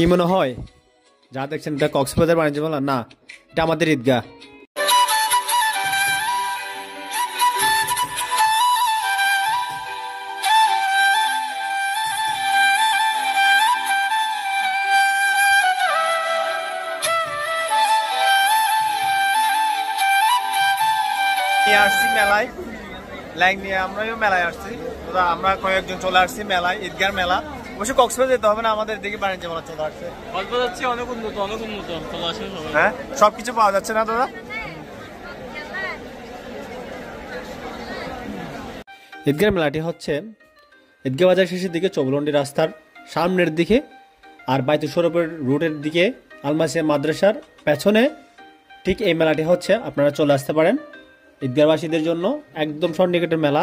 কি মনে হয় যা দেখছেন এটা কক্সবাজার বাণিজ্য মেলা না, এটা আমাদের ঈদগাহ। আসছি মেলায়, লাইন নিয়ে আমরাও মেলায় আসছি। আমরা কয়েকজন চলে আসছি মেলায়, ঈদগাহ মেলা। অবশ্যই কক্সবাজার যেতে হবে না, আমাদের দিকে বাণিজ্য মেলা চলে আসছে। অনেক উন্নত চলে আসে। হ্যাঁ, সবকিছু পাওয়া যাচ্ছে না দাদা। ঈদগাহ মেলাটি হচ্ছে ঈদগাহ বাজার শেষের দিকে, চৌবলন্ডি রাস্তার সামনের দিকে, আর বাইতুল শরীফের রুটের দিকে আলমাসিয়া মাদ্রাসার পেছনে ঠিক এই মেলাটি হচ্ছে। আপনারা চলে আসতে পারেন। ঈদগাহবাসীদের জন্য একদম সন্নিকটের মেলা।